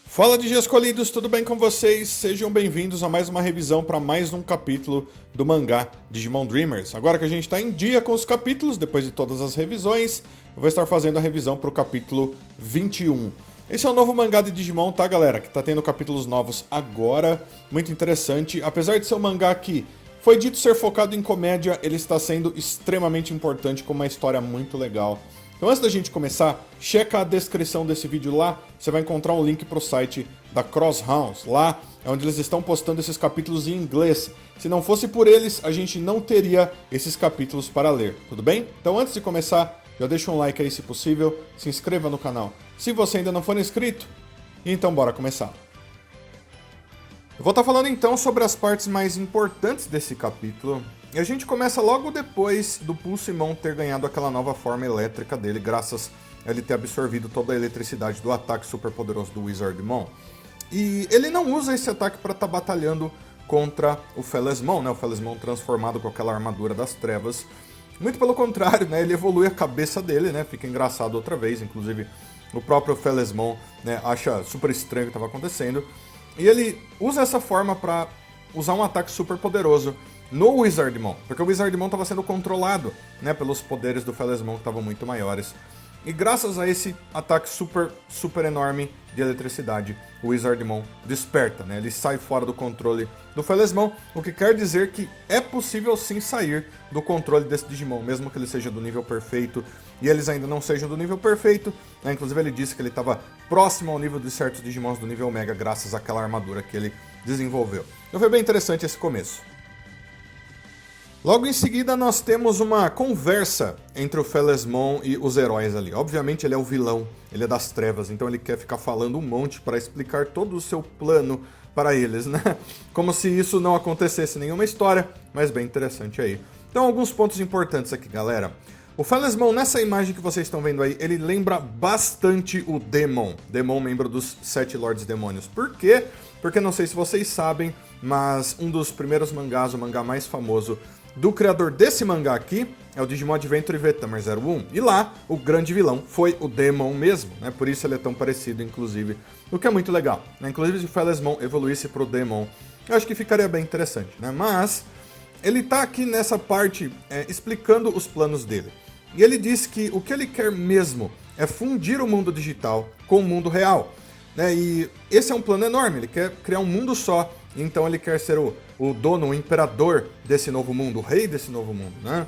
Fala de dias escolhidos, tudo bem com vocês? Sejam bem-vindos a mais uma revisão para mais um capítulo do mangá Digimon Dreamers. Agora que a gente está em dia com os capítulos, depois de todas as revisões, eu vou estar fazendo a revisão para o capítulo 21. Esse é o novo mangá de Digimon, tá galera? Que tá tendo capítulos novos agora, muito interessante. Apesar de ser um mangá que foi dito ser focado em comédia, ele está sendo extremamente importante com uma história muito legal. Então antes da gente começar, checa a descrição desse vídeo lá, você vai encontrar um link para o site da Crosshounds. Lá é onde eles estão postando esses capítulos em inglês. Se não fosse por eles, a gente não teria esses capítulos para ler, tudo bem? Então antes de começar, já deixa um like aí se possível, se inscreva no canal se você ainda não for inscrito, e então bora começar. Eu vou estar falando então sobre as partes mais importantes desse capítulo. E a gente começa logo depois do Pulsemon ter ganhado aquela nova forma elétrica dele, graças a ele ter absorvido toda a eletricidade do ataque super poderoso do Wizardmon. E ele não usa esse ataque para estar batalhando contra o Felesmon, né? O Felesmon transformado com aquela armadura das trevas. Muito pelo contrário, né? Ele evolui a cabeça dele, né? Fica engraçado outra vez, inclusive o próprio Felesmon, né, acha super estranho o que estava acontecendo. E ele usa essa forma para usar um ataque super poderoso no Wizardmon, porque o Wizardmon estava sendo controlado, né, pelos poderes do Felesmon que estavam muito maiores. E graças a esse ataque super enorme de eletricidade, o Wizardmon desperta, né? Ele sai fora do controle do Felesmon, o que quer dizer que é possível sim sair do controle desse Digimon, mesmo que ele seja do nível perfeito e eles ainda não sejam do nível perfeito, né? Inclusive ele disse que ele estava próximo ao nível de certos Digimons do nível Mega graças àquela armadura que ele desenvolveu. Então foi bem interessante esse começo. Logo em seguida nós temos uma conversa entre o Felesmon e os heróis ali. Obviamente ele é o vilão, ele é das trevas, então ele quer ficar falando um monte para explicar todo o seu plano para eles, né? Como se isso não acontecesse em nenhuma história, mas bem interessante aí. Então alguns pontos importantes aqui, galera. O Felesmon, nessa imagem que vocês estão vendo aí, ele lembra bastante o Demon. Demon, membro dos 7 Lords Demônios. Por quê? Porque não sei se vocês sabem, mas um dos primeiros mangás, o mangá mais famoso do criador desse mangá aqui, é o Digimon Adventure V-Tamer 01. E lá, o grande vilão foi o Demon mesmo, né? Por isso ele é tão parecido, inclusive, o que é muito legal, né? Inclusive, se o Felesmon evoluísse pro Demon, eu acho que ficaria bem interessante, né? Mas ele tá aqui nessa parte explicando os planos dele. E ele diz que o que ele quer mesmo é fundir o mundo digital com o mundo real, né? E esse é um plano enorme, ele quer criar um mundo só, então ele quer ser o dono, o imperador desse novo mundo, o rei desse novo mundo, né?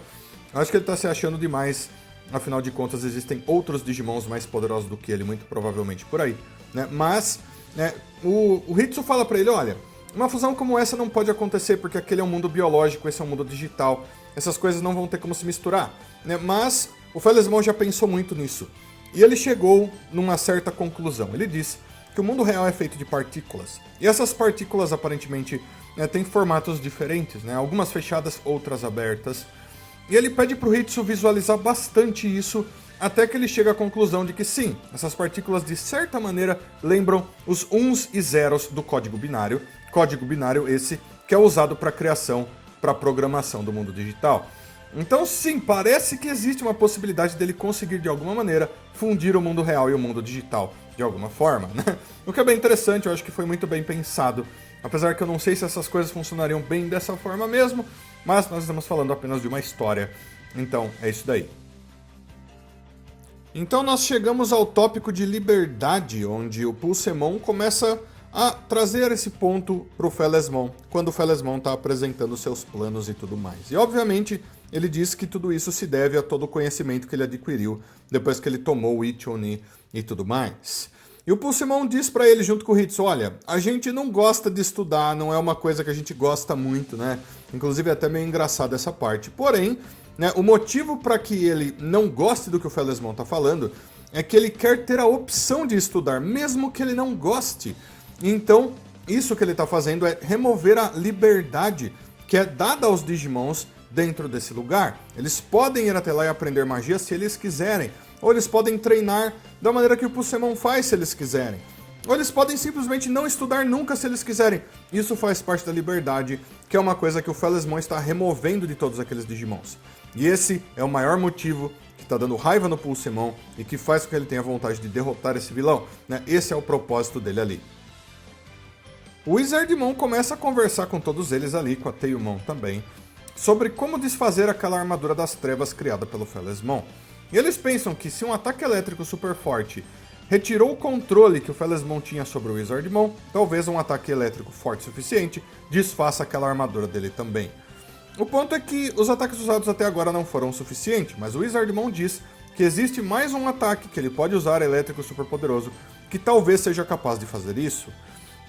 Acho que ele tá se achando demais, afinal de contas existem outros Digimons mais poderosos do que ele, muito provavelmente por aí, né? Mas, né, o Hitsu fala pra ele, olha, uma fusão como essa não pode acontecer porque aquele é um mundo biológico, esse é um mundo digital, essas coisas não vão ter como se misturar, né? Mas o Felesmon já pensou muito nisso, e ele chegou numa certa conclusão. Ele disse que o mundo real é feito de partículas, e essas partículas aparentemente têm formatos diferentes, né? Algumas fechadas, outras abertas, e ele pede para o Hitsu visualizar bastante isso, até que ele chega à conclusão de que sim, essas partículas de certa maneira lembram os uns e zeros do código binário esse que é usado para a criação, para a programação do mundo digital. Então sim, parece que existe uma possibilidade dele conseguir de alguma maneira fundir o mundo real e o mundo digital de alguma forma, né? O que é bem interessante, eu acho que foi muito bem pensado, apesar que eu não sei se essas coisas funcionariam bem dessa forma mesmo, mas nós estamos falando apenas de uma história, então é isso daí. Então nós chegamos ao tópico de liberdade, onde o Pulsemon começa a trazer esse ponto para o Felesmon, quando o Felesmon está apresentando seus planos e tudo mais. E obviamente ele diz que tudo isso se deve a todo o conhecimento que ele adquiriu depois que ele tomou o Ichoni e tudo mais. E o Pulsemon diz para ele junto com o Hitsu, olha, a gente não gosta de estudar, não é uma coisa que a gente gosta muito, né? Inclusive é até meio engraçado essa parte. Porém, né, o motivo para que ele não goste do que o Felesmon está falando é que ele quer ter a opção de estudar, mesmo que ele não goste. Então, isso que ele está fazendo é remover a liberdade que é dada aos Digimons dentro desse lugar. Eles podem ir até lá e aprender magia se eles quiserem, ou eles podem treinar da maneira que o Pulsemon faz se eles quiserem, ou eles podem simplesmente não estudar nunca se eles quiserem. Isso faz parte da liberdade, que é uma coisa que o Felesmon está removendo de todos aqueles Digimons. E esse é o maior motivo que tá dando raiva no Pulsemon e que faz com que ele tenha vontade de derrotar esse vilão, né? Esse é o propósito dele ali. O Wizardmon começa a conversar com todos eles ali, com a Tailmon também, sobre como desfazer aquela armadura das trevas criada pelo Phelesmon. E eles pensam que se um ataque elétrico super forte retirou o controle que o Phelesmon tinha sobre o Wizardmon, talvez um ataque elétrico forte o suficiente desfaça aquela armadura dele também. O ponto é que os ataques usados até agora não foram o suficiente, mas o Wizardmon diz que existe mais um ataque que ele pode usar elétrico super poderoso que talvez seja capaz de fazer isso.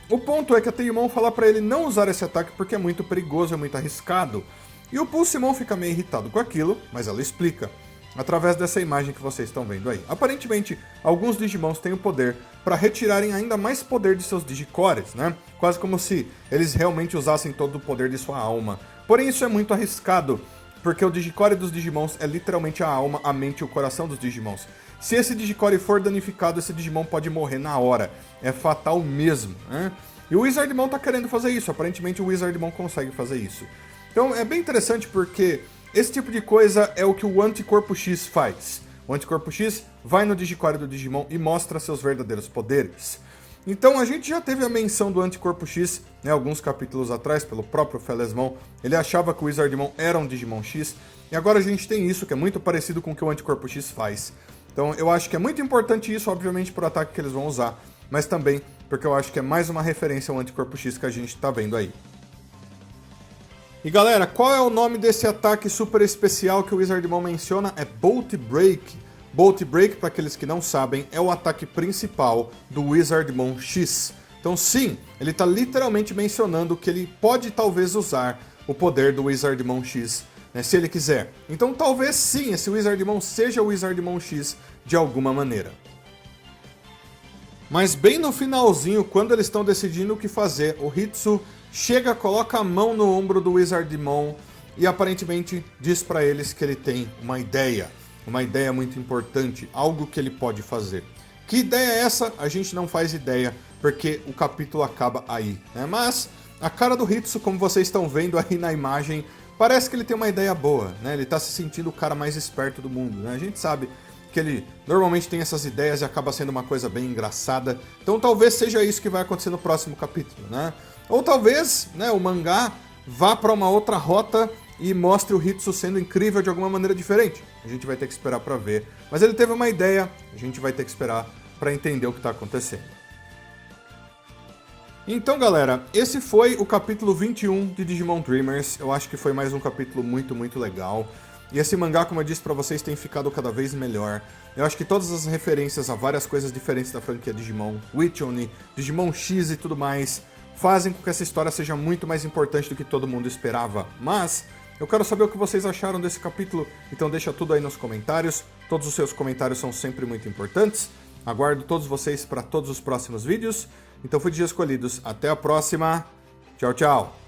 O ponto é que a Tailmon fala pra ele não usar esse ataque porque é muito perigoso, é muito arriscado. E o Pulsemon fica meio irritado com aquilo, mas ela explica, através dessa imagem que vocês estão vendo aí. Aparentemente, alguns Digimons têm o poder para retirarem ainda mais poder de seus Digicores, né? Quase como se eles realmente usassem todo o poder de sua alma. Porém, isso é muito arriscado, porque o Digicore dos Digimons é literalmente a alma, a mente e o coração dos Digimons. Se esse Digicore for danificado, esse Digimon pode morrer na hora. É fatal mesmo, né? E o Wizardmon tá querendo fazer isso. Aparentemente, o Wizardmon consegue fazer isso. Então é bem interessante porque esse tipo de coisa é o que o Anticorpo X faz. O Anticorpo X vai no Digicore do Digimon e mostra seus verdadeiros poderes. Então a gente já teve a menção do Anticorpo X, né, alguns capítulos atrás, pelo próprio Phelesmon. Ele achava que o Wizardmon era um Digimon X, e agora a gente tem isso, que é muito parecido com o que o Anticorpo X faz. Então eu acho que é muito importante isso, obviamente, para o ataque que eles vão usar, mas também porque eu acho que é mais uma referência ao Anticorpo X que a gente está vendo aí. E galera, qual é o nome desse ataque super especial que o Wizardmon menciona? É Bolt Break. Bolt Break, para aqueles que não sabem, é o ataque principal do Wizardmon X. Então sim, ele está literalmente mencionando que ele pode talvez usar o poder do Wizardmon X, né, se ele quiser. Então talvez sim, esse Wizardmon seja o Wizardmon X de alguma maneira. Mas bem no finalzinho, quando eles estão decidindo o que fazer, o Hitsu chega, coloca a mão no ombro do Wizardmon e aparentemente diz para eles que ele tem uma ideia muito importante, algo que ele pode fazer. Que ideia é essa? A gente não faz ideia, porque o capítulo acaba aí, né? Mas a cara do Hitsu, como vocês estão vendo aí na imagem, parece que ele tem uma ideia boa, né? Ele tá se sentindo o cara mais esperto do mundo, né? A gente sabe que ele normalmente tem essas ideias e acaba sendo uma coisa bem engraçada. Então talvez seja isso que vai acontecer no próximo capítulo, né? Ou talvez, né, o mangá vá para uma outra rota e mostre o Hitsu sendo incrível de alguma maneira diferente. A gente vai ter que esperar para ver. Mas ele teve uma ideia, a gente vai ter que esperar para entender o que está acontecendo. Então galera, esse foi o capítulo 21 de Digimon Dreamers. Eu acho que foi mais um capítulo muito, muito legal. E esse mangá, como eu disse pra vocês, tem ficado cada vez melhor. Eu acho que todas as referências a várias coisas diferentes da franquia Digimon, Witchoni, Digimon X e tudo mais, fazem com que essa história seja muito mais importante do que todo mundo esperava. Mas eu quero saber o que vocês acharam desse capítulo, então deixa tudo aí nos comentários. Todos os seus comentários são sempre muito importantes. Aguardo todos vocês para todos os próximos vídeos. Então fui de Escolhidos. Até a próxima. Tchau, tchau.